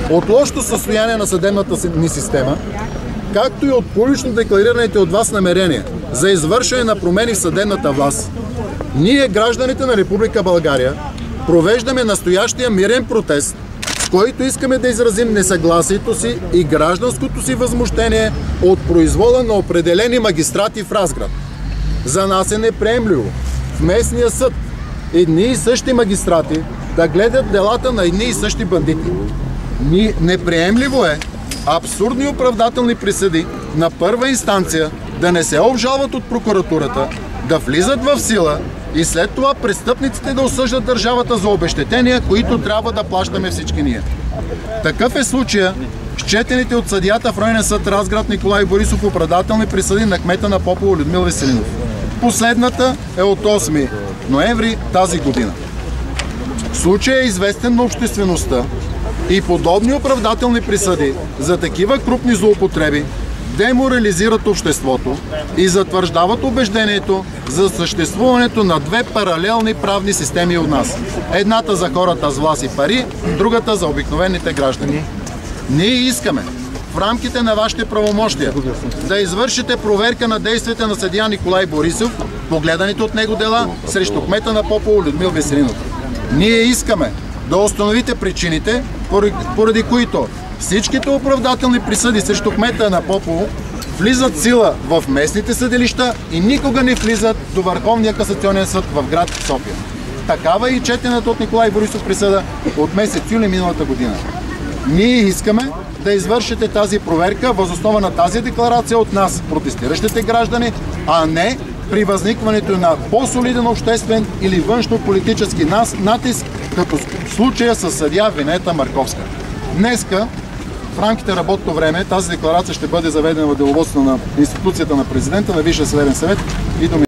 от лошото състояние на съдебната ни система, както и от публично декларираните от вас намерения за извършване на промени в съдебната власт, ние, гражданите на Република България, провеждаме настоящия мирен протест, с който искаме да изразим несъгласието си и гражданското си възмущение от произвола на определени магистрати в Разград. За нас е неприемливо в местния съд едни и същи магистрати да гледат делата на едни и същи бандити. Неприемливо е абсурдни оправдателни присъди на първа инстанция да не се обжалват от прокуратурата, да влизат в сила и след това престъпниците да осъждат държавата за обезщетения, които трябва да плащаме всички ние. Такъв е случая с четените от съдията в Районен съд Разград Николай Борисов оправдателни присъди на кмета на Попово Людмил Веселинов. Последната е от 8 ноември тази година. Случаят е известен на обществеността и подобни оправдателни присъди за такива крупни злоупотреби деморализират обществото и затвърждават убеждението за съществуването на две паралелни правни системи от нас. Едната за хората с власт и пари, другата за обикновените граждани. Ние искаме в рамките на вашите правомощия да извършите проверка на действията на съдия Николай Борисов по гледаните от него дела срещу кмета на Попово Людмил Веселинов. Ние искаме да установите причините, поради които всичките оправдателни присъди срещу кмета на Попово влизат в сила в местните съдилища и никога не влизат до Върховния касационен съд в град София. Такава е и четената от Николай Борисов присъда от месец юли миналата година. Ние искаме да извършите тази проверка въз основа на тази декларация от нас, протестиращите граждани, а не при възникването на по-солиден обществен или външно-политически натиск, като в случая с съдия Венета Марковска. Днеска, в рамките на работното време, тази декларация ще бъде заведена в деловодството на институцията на президента, на Висшия съдебен съвет и до